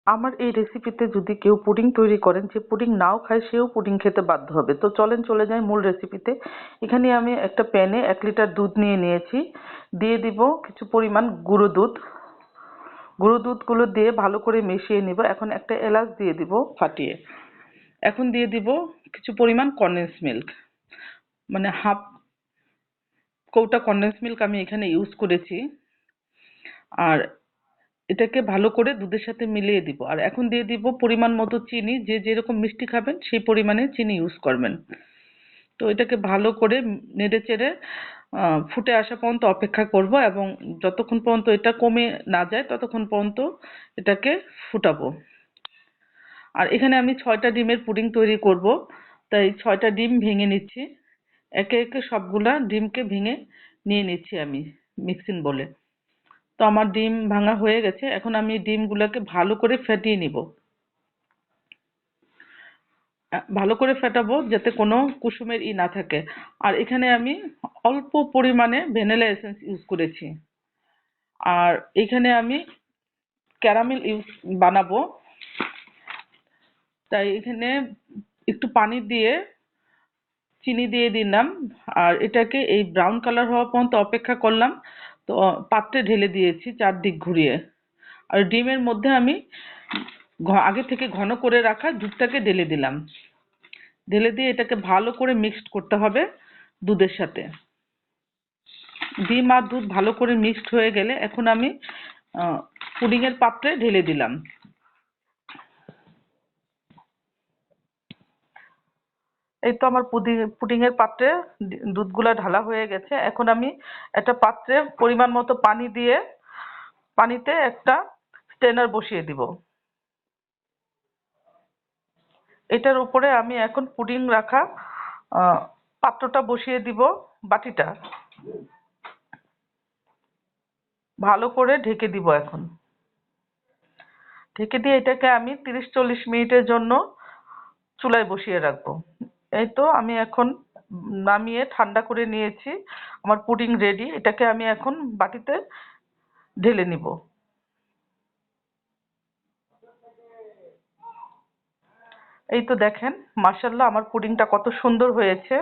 আমার এই রেসিপিতে যদি কেউ পুডিং তৈরি করেন, যে পুডিং নাও খায় সেও পুডিং খেতে বাধ্য হবে। তো চলেন চলে যাই মূল রেসিপিতে। এখানে আমি একটা প্যানে 1 লিটার দুধ নিয়ে নিয়েছি। দিয়ে দিব কিছু পরিমাণ গুঁড়ো দুধ। গুঁড়ো দুধগুলো দিয়ে ভালো করে মিশিয়ে নিব। এখন একটা এলাচ দিয়ে দিব ফাটিয়ে। এখন দিয়ে দিব কিছু পরিমাণ কনডেন্স মিল্ক, মানে হাফ কৌটা কনডেন্স মিল্ক আমি এখানে ইউজ করেছি। আর এটাকে ভালো করে দুধের সাথে মিলিয়ে দিব। আর এখন দিয়ে দিব পরিমাণ মতো চিনি, যে যেরকম মিষ্টি খাবেন সেই পরিমাণে চিনি ইউজ করবেন। তো এটাকে ভালো করে নেড়ে চেড়ে ফুটে আসা পর্যন্ত অপেক্ষা করব, এবং যতক্ষণ পর্যন্ত এটা কমে না যায় ততক্ষণ পর্যন্ত এটাকে ফুটাবো। আর এখানে আমি 6টা ডিমের পুডিং তৈরি করব, তাই 6টা ডিম ভেঙে নিচ্ছি। একে একে সবগুলা ডিমকে ভেঙে নিয়ে নিচ্ছি আমি মিক্সিং বলে। তো আমার ডিম ভাঙা হয়ে গেছে। এখন আমি ডিমগুলোকে ভালো করে ফেটিয়ে নিব। ভালো করে ফেটাবো যাতে কোনো কুসুমের না থাকে। আর এখানে আমি অল্প পরিমাণে ভ্যানিলা এসেন্স ইউজ করেছি। আর এখানে আমি ক্যারামেল বানাবো, তাই এখানে একটু পানি দিয়ে চিনি দিয়ে দিলাম। আর এটাকে এই ব্রাউন কালার হওয়া পর্যন্ত অপেক্ষা করলাম। তো পাত্রে ঢেলে দিয়েছি চারদিক ঘুরিয়ে। আর ডিমের মধ্যে আমি আগে থেকে ঘন করে রাখা দুধটাকে ঢেলে দিলাম। ঢেলে দিয়ে এটাকে ভালো করে মিক্সড করতে হবে দুধের সাথে। ডিম আর দুধ ভালো করে মিক্সড হয়ে গেলে এখন আমি পুডিং এর পাত্রে ঢেলে দিলাম। এই তো আমার পুডিং এর পাত্রে দুধগুলা ঢালা হয়ে গেছে। এখন আমি একটা পাত্রে পরিমাণ মতো পানি দিয়ে পানিতে একটা স্ট্রেনার বসিয়ে দিব। এটার উপরে আমি এখন পুডিং রাখা আহ, পাত্রটা বসিয়ে দিব, বাটিটা ভালো করে ঢেকে দিব। এখন ঢেকে দিয়ে এটাকে আমি 30-40 মিনিটের জন্য চুলায় বসিয়ে রাখবো। এই তো আমি এখন নামিয়ে ঠান্ডা করে নিয়েছি। আমার পুডিং রেডি। এটাকে আমি এখন বাটিতে ঢেলে নিব। এই তো দেখেন, মাশাআল্লাহ আমার পুডিংটা কত সুন্দর হয়েছে।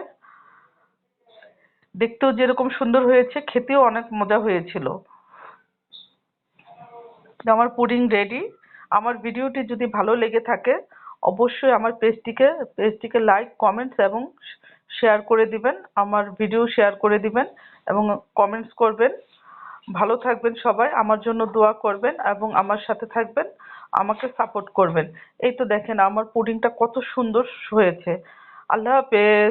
দেখতেও যেরকম সুন্দর হয়েছে, খেতেও অনেক মজা হয়েছিল। আমার পুডিং রেডি। আমার ভিডিওটি যদি ভালো লেগে থাকে অবশ্যই আমার পেজটিকে লাইক, কমেন্টস এবং শেয়ার করে দিবেন। আমার ভিডিও শেয়ার করে দিবেন এবং কমেন্টস করবেন। ভালো থাকবেন সবাই, আমার জন্য দোয়া করবেন এবং আমার সাথে থাকবেন, আমাকে সাপোর্ট করবেন। এই তো দেখেন আমার পুডিংটা কত সুন্দর হয়েছে। আল্লাহ হাফেজ।